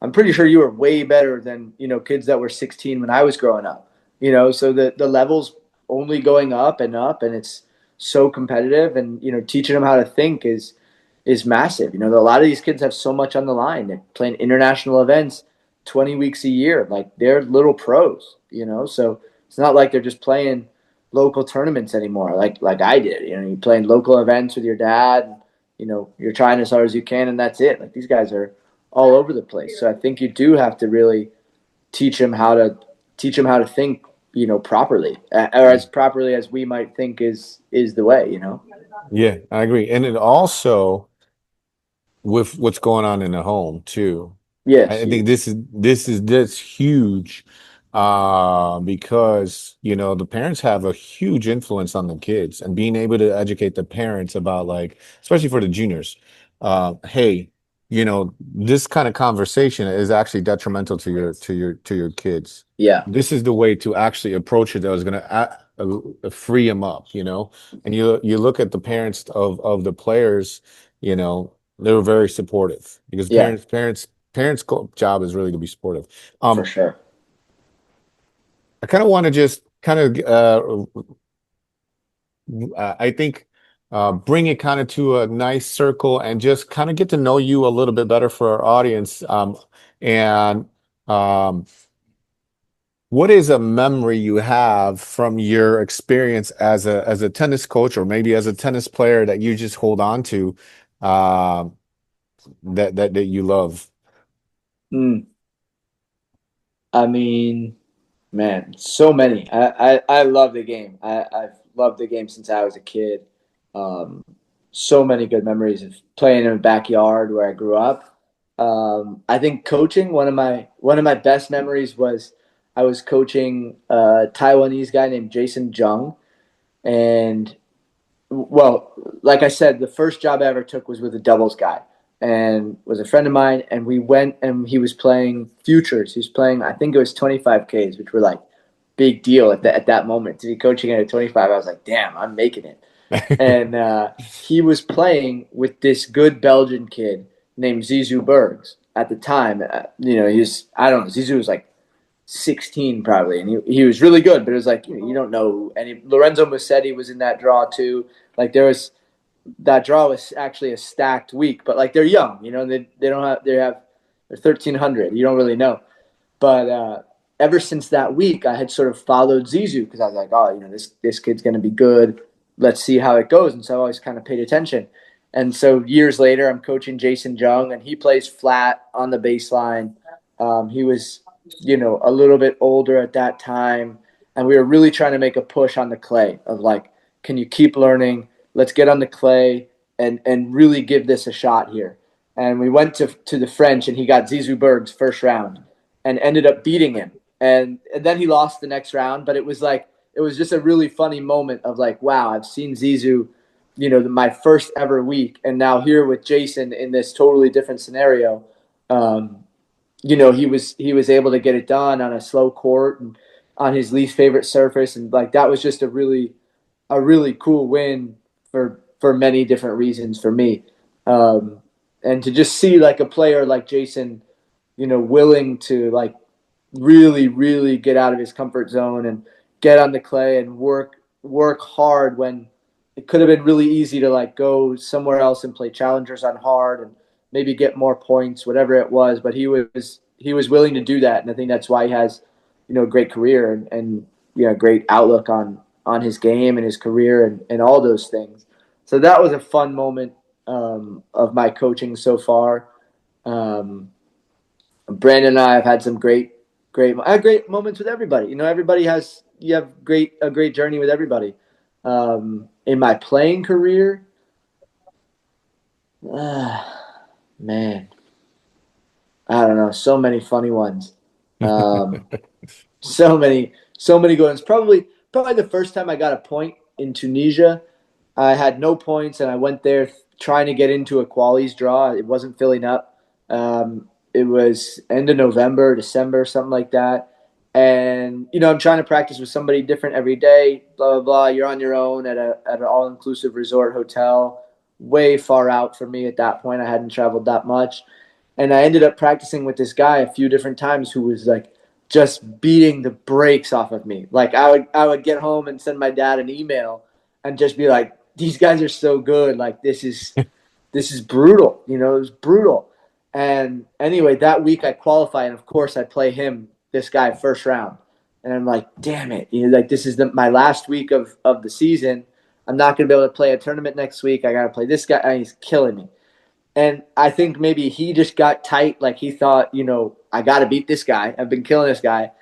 I'm pretty sure you were way better than kids that were 16 when I was growing up. So the levels only going up, and it's so competitive. And teaching them how to think is massive. A lot of these kids have so much on the line. They're playing international events 20 weeks a year. Like they're little pros. So it's not like they're just playing local tournaments anymore, like I did. You're playing local events with your dad. And, you're trying as hard as you can, and that's it. Like these guys are all over the place. So I think you do have to really teach them how to think, properly, or as properly as we might think is the way. Yeah, I agree. And it also with what's going on in the home too. Yes, I think huge. this huge because the parents have a huge influence on the kids and being able to educate the parents about like especially for the juniors hey this kind of conversation is actually detrimental to your kids. Yeah, This is the way to actually approach it that was going to free them up, and you look at the parents of the players, they were very supportive because yeah, parents' job is really to be supportive. for Um, sure. I kind of want to just kind of I think bring it kind of to a nice circle and just kind of get to know you a little bit better for our audience. And um, what is a memory you have from your experience as a tennis coach or maybe as a tennis player that you just hold on to that you love? Mm, I mean, man, so many. I love the game. I've loved the game since I was a kid. Um, so many good memories of playing in a backyard where I grew up. I think coaching, one of my best memories was I was coaching a Taiwanese guy named Jason Jung, and well, like I said, the first job I ever took was with a doubles guy, and was a friend of mine. And we went, and he was playing futures. He was playing, I think it was 25Ks, which were like big deal at that moment to be coaching at 25. I was like, damn, I'm making it. And he was playing with this good Belgian kid named Zizou Bergs at the time. He was, I don't know, Zizou was like 16 probably, and he was really good, but it was like you don't know any. Lorenzo Musetti was in that draw too. Like there was that draw was actually a stacked week, but like they're young, they don't have they're 1300. You don't really know, but ever since that week, I had sort of followed Zizou because I was like, oh, this kid's going to be good. Let's see how it goes, and so I always kind of paid attention. And so years later, I'm coaching Jason Jung, and he plays flat on the baseline. He was, a little bit older at that time, and we were really trying to make a push on the clay of like, can you keep learning? Let's get on the clay and really give this a shot here. And we went to the French, and he got Zizou Berg's first round, and ended up beating him. And then he lost the next round, but it was just a really funny moment of like, wow, I've seen Zizou, my first ever week, and now here with Jason in this totally different scenario. Um, he was able to get it done on a slow court and on his least favorite surface, and like that was just a really cool win for many different reasons for me. Um, and to just see like a player like Jason, willing to like really, really get out of his comfort zone and get on the clay and work hard when it could have been really easy to like go somewhere else and play challengers on hard and maybe get more points, whatever it was. But he was willing to do that, and I think that's why he has a great career and great outlook on his game and his career and all those things. So that was a fun moment of my coaching so far. Um, Brandon and I have had some great moments with everybody. Everybody has you have a great journey with everybody. In my playing career, man, I don't know, so many funny ones. Um, so many good ones. Probably the first time I got a point in Tunisia, I had no points, and I went there trying to get into a qualies draw. It wasn't filling up. It was end of November, December, something like that. And I'm trying to practice with somebody different every day. Blah blah blah. You're on your own at an all inclusive resort hotel, way far out for me at that point. I hadn't traveled that much, and I ended up practicing with this guy a few different times who was like just beating the brakes off of me. Like I would get home and send my dad an email and just be like, these guys are so good. Like this is brutal. It was brutal. And anyway, that week I qualify, and of course I play him, this guy, first round. And I'm like, damn it, like this is my last week of the season. I'm not gonna be able to play a tournament next week. I gotta play this guy, and he's killing me. And I think maybe he just got tight. Like he thought, I got to beat this guy. I've been killing this guy.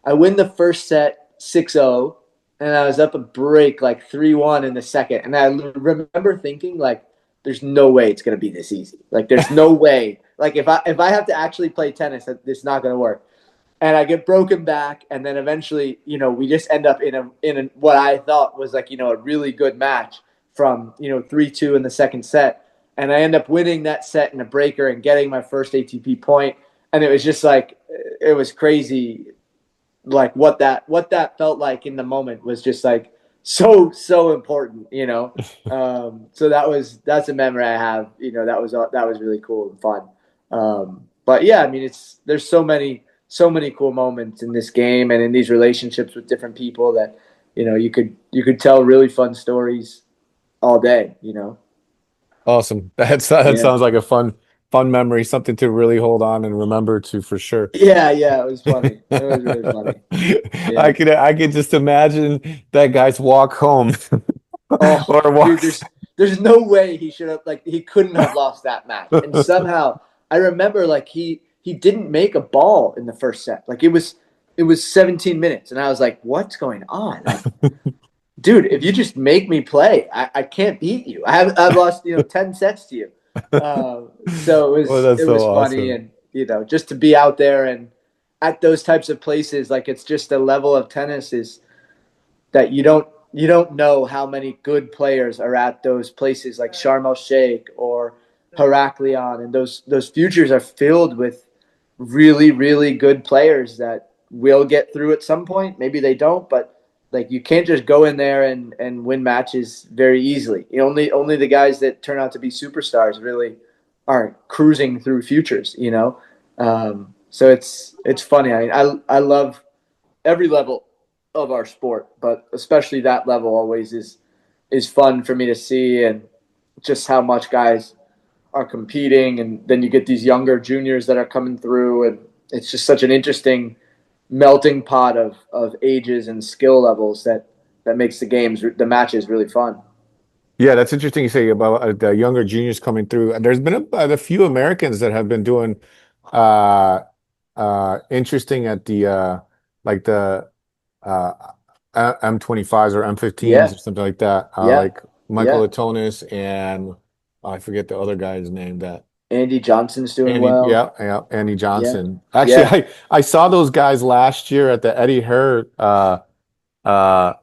I win the first set 6-0, and I was up a break like 3-1 in the second. And I remember thinking, like, there's no way it's going to be this easy. Like, there's no way. Like, if I have to actually play tennis, it's not going to work. And I get broken back, and then eventually, we just end up in a what I thought was like a really good match from 3-2 in the second set, and I end up winning that set in a breaker and getting my first ATP point, and it was just like it was crazy, like what that felt like in the moment was just like so important. So that's a memory I have. That was really cool and fun. But yeah, I mean, there's so many cool moments in this game and in these relationships with different people that you could tell really fun stories all day. Awesome. That Yeah. sounds like a fun memory, something to really hold on and remember to for sure. Yeah, it was funny. It was really funny. I Yeah. could just imagine that guy's walk home Oh, or dude, walks. there's no way he couldn't have lost that match. And somehow I remember like he didn't make a ball in the first set. Like it was 17 minutes, and I was like, what's going on? Like, dude, if you just make me play, I can't beat you. I've lost 10 sets to you. So it Oh, was that's it so was funny, awesome. and just to be out there and at those types of places, like it's just a level of tennis is that you don't know how many good players are at those places like Sharm el Sheikh or Heraklion, and those futures are filled with really really good players that will get through at some point. Maybe they don't, but like you can't just go in there and win matches very easily. Only the guys that turn out to be superstars really aren't cruising through futures. So it's funny. I mean, I love every level of our sport, but especially that level always is fun for me to see, and just how much guys are competing, and then you get these younger juniors that are coming through, and it's just such an interesting melting pot of ages and skill levels that makes the matches really fun. Yeah, that's interesting you say about the younger juniors coming through. And there's been a few Americans that have been doing uh interesting at the like the uh M25s or M15s Yeah, or something like that. yeah, Like Michael yeah. Latonis and I forget the other guy's name that Andy Johnson's doing Andy, well. yeah, yeah, Andy Yeah, Johnson. Actually, yeah, I saw those guys last year at the uh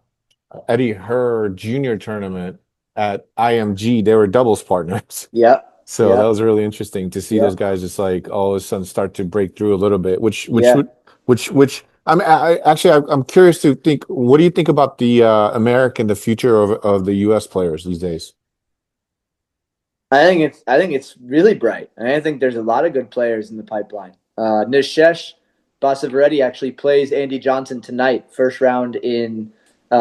Eddie Herr Junior tournament at IMG. They were doubles partners. yeah. So that Yep. was really interesting to see those Yep. guys just like all of a sudden start to break through a little bit, Yeah. which I mean, I'm curious to think, what do you think about the American, the future of the US players these days? I think it's really bright. And I think there's a lot of good players in the pipeline. Nishesh Basavaretti actually plays Andy Johnson tonight, first round in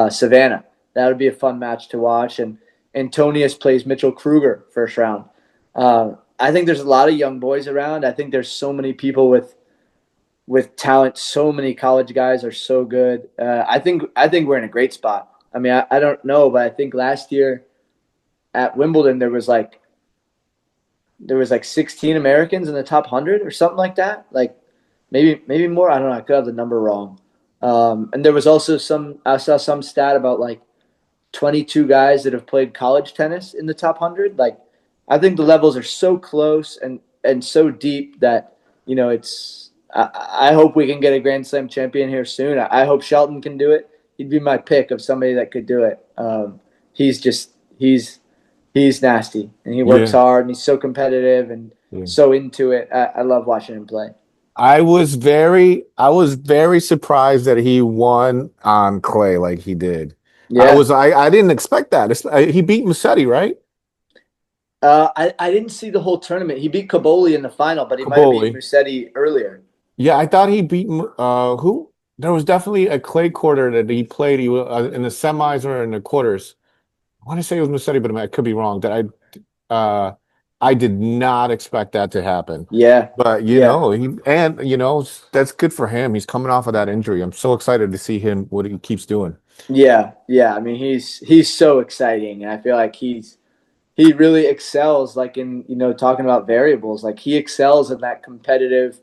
Savannah. That would be a fun match to watch. And Antonius plays Mitchell Kruger first round. I think there's a lot of young boys around. I think there's so many people with talent. So many college guys are so good. I think we're in a great spot. I mean, I don't know, but I think last year at Wimbledon there was like 16 Americans in the top 100 or something like that. Like maybe more. I don't know. I could have the number wrong. And there was also I saw some stat about like 22 guys that have played college tennis in the top 100. Like I think the levels are so close and so deep that it's. I hope we can get a Grand Slam champion here soon. I hope Shelton can do it. He'd be my pick of somebody that could do it. He's just he's nasty and he works Yeah, hard and he's so competitive and yeah. so into it. I love watching him play. I was very surprised that he won on clay like he did. Yeah. I didn't expect that. He beat Musetti, right? I didn't see the whole tournament. He beat Caboli in the final, but he might have beaten Kaboli. Musetti earlier. Yeah, I thought he beat who? There was definitely a clay quarter that he played. He was in the semis or in the quarters. I want to say it was Musetti, but I could be wrong. I did not expect that to happen. Yeah. But Yeah. that's good for him. He's coming off of that injury. I'm so excited to see him what he keeps doing. Yeah. Yeah. I mean, he's so exciting, and I feel like he really excels. Like in talking about variables, like he excels in that competitive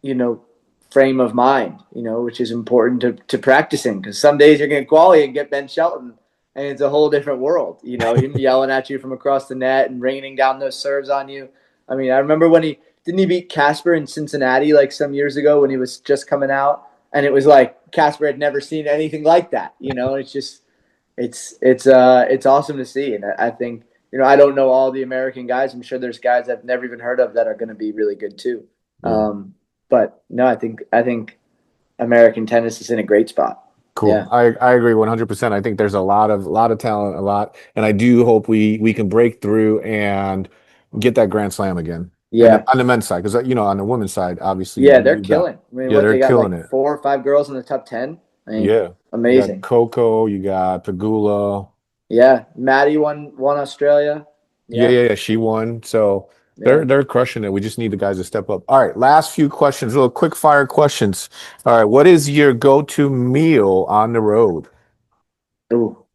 you know, frame of mind, which is important to practicing because some days you're going to qualify and get Ben Shelton and it's a whole different world, him yelling at you from across the net and raining down those serves on you. I mean, I remember when he didn't he beat Casper in Cincinnati like some years ago when he was just coming out and it was like Casper had never seen anything like that, it's just, it's awesome to see. And I think, I don't know all the American guys. I'm sure there's guys I've never even heard of that are going to be really good too. Yeah. But no, I think American tennis is in a great spot. Cool. Yeah, I agree 100%. I think there's a lot of talent, and I do hope we can break through and get that Grand Slam again. And yeah, on the men's side, because on the women's side, obviously yeah. They're you got killing. I mean, yeah, what they're they got killing like it. 4 or 5 girls in the top 10. I mean, Yeah. You got amazing. Coco, you got Pagula. Yeah, Maddie won Australia. Yeah, Yeah, yeah, yeah. She won. So yeah. they're crushing it. We just need the guys to step up. All right, last few questions, little quick fire questions. All right, what is your go-to meal on the road? Ooh,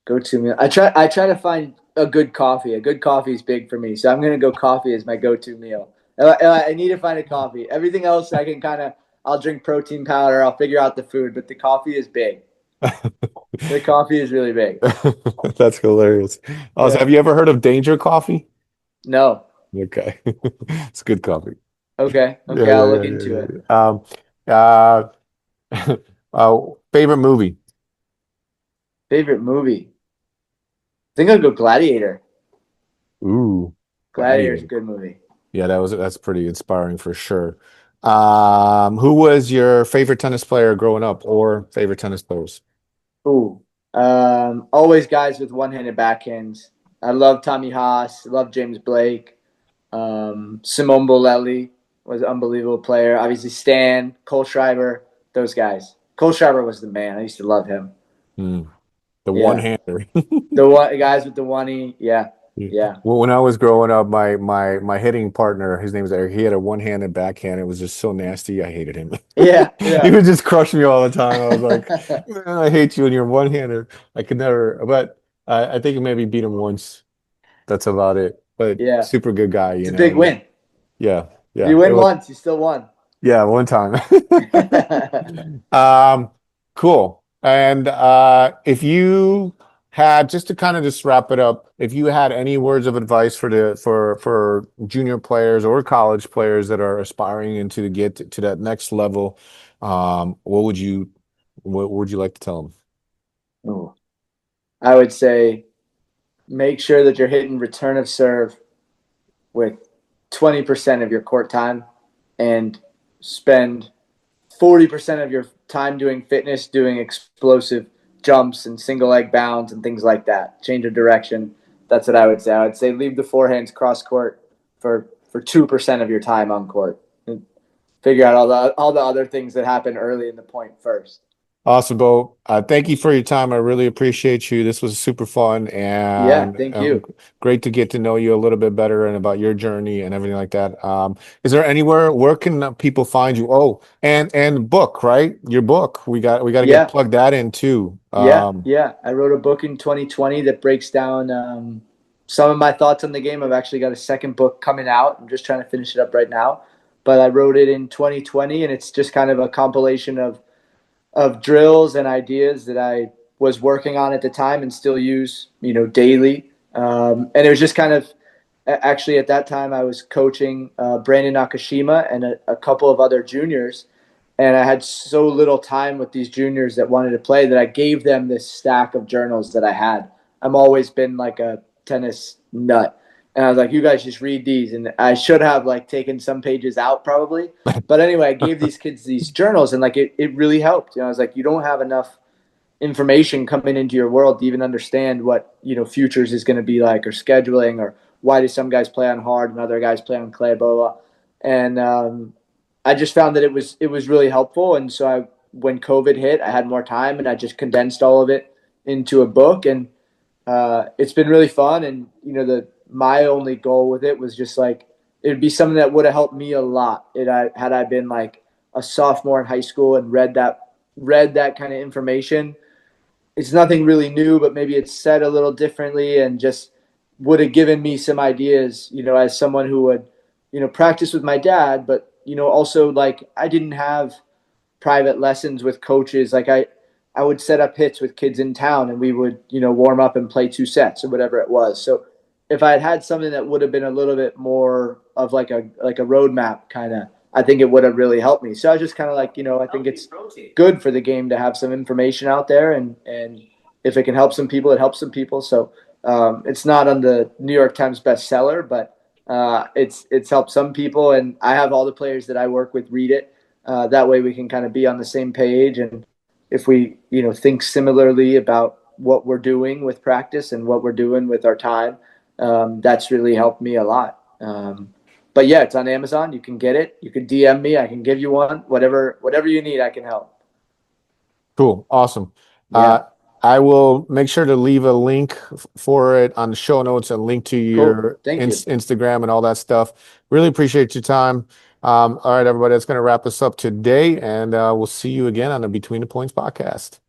go to meal. I try to find a good coffee. A good coffee is big for me, so I'm gonna go coffee as my go-to meal. I need to find a coffee. Everything else I can kind of. I'll drink protein powder. I'll figure out the food, but the coffee is big. The coffee is really big. That's hilarious. Also, Yeah. have you ever heard of Danger Coffee? No. Okay. It's good coffee. Okay. Yeah, Okay. yeah, I'll look yeah, into yeah, it. yeah. Uh, favorite movie? Favorite movie? I think I'll go Gladiator. Ooh, Gladiator is a Gladiator. good movie. Yeah, that's pretty inspiring for sure. Who was your favorite tennis player growing up, or favorite tennis players? Ooh. Always guys with one-handed backhands. I love Tommy Haas. I love James Blake. Simone Bolelli was an unbelievable player. Obviously, Stan, Cole Schreiber, those guys. Cole Schreiber was the man. I used to love him. Hmm. The Yeah. one-hander. The one guys with the one E. Yeah. Yeah. Yeah. Well, when I was growing up, my hitting partner, his name was Eric. He had a one-handed backhand. It was just so nasty. I hated him. Yeah. He Yeah. would just crush me all the time. I was like, "Man, I hate you and you're one-hander." I could never, but I think maybe beat him once. That's about it. But Yeah. super good guy, It's a big He, win. yeah, If yeah. you It win was, once, you still won. yeah, one time. Cool. And if you had just to kind of just wrap it up, if you had any words of advice for junior players or college players that are aspiring into to get to that next level, what would you like to tell them? Ooh. I would say make sure that you're hitting return of serve with 20% of your court time and spend 40% of your time doing fitness, doing explosive jumps and single leg bounds and things like that. Change of direction. That's what I would say. I would say leave the forehands cross court for 2% of your time on court. And figure out all the other things that happen early in the point first. Awesome, Bo. Thank you for your time. I really appreciate you. This was super fun Yeah, and thank you. great to get to know you a little bit better and about your journey and everything like that. Is there anywhere where can people find you? Oh, and book, right? Your book. We got to get Yeah, plug that in too. yeah. I wrote a book in 2020 that breaks down some of my thoughts on the game. I've actually got a second book coming out. I'm just trying to finish it up right now. But I wrote it in 2020, and it's just kind of a compilation of drills and ideas that I was working on at the time and still use, daily. And it was just kind of actually at that time I was coaching Brandon Nakashima and a couple of other juniors, and I had so little time with these juniors that wanted to play that I gave them this stack of journals that I had. I've always been like a tennis nut. And I was like, you guys just read these. And I should have like taken some pages out probably. But anyway, I gave these kids these journals and like it really helped. I was like, you don't have enough information coming into your world to even understand what, futures is going to be like or scheduling or why do some guys play on hard and other guys play on clay, blah, blah. And I just found that it was really helpful. And so when COVID hit, I had more time and I just condensed all of it into a book. And it's been really fun. And my only goal with it was just like it would be something that would have helped me a lot. Had I been like a sophomore in high school and read that kind of information. It's nothing really new, but maybe it's said a little differently and just would have given me some ideas. As someone who would practice with my dad, but also like I didn't have private lessons with coaches. Like I would set up hits with kids in town and we would, warm up and play 2 sets or whatever it was. So if I had something that would have been a little bit more of like a roadmap kind of, I think it would have really helped me. So I was just kind of like, I think it's good for the game to have some information out there, and if it can help some people, it helps some people. So it's not on the New York Times bestseller, but it's helped some people, and I have all the players that I work with read it. That way we can kind of be on the same page, and if we think similarly about what we're doing with practice and what we're doing with our time, that's really helped me a lot. But yeah, it's on Amazon. You can get it. You can DM me. I can give you one. Whatever you need, I can help. Cool. Awesome. Uh, Yeah. I will make sure to leave a link for it on the show notes and link to Cool. your Thank you. Instagram and all that stuff. Really appreciate your time. All right, everybody, that's going to wrap us up today, and we'll see you again on the Between the Points podcast.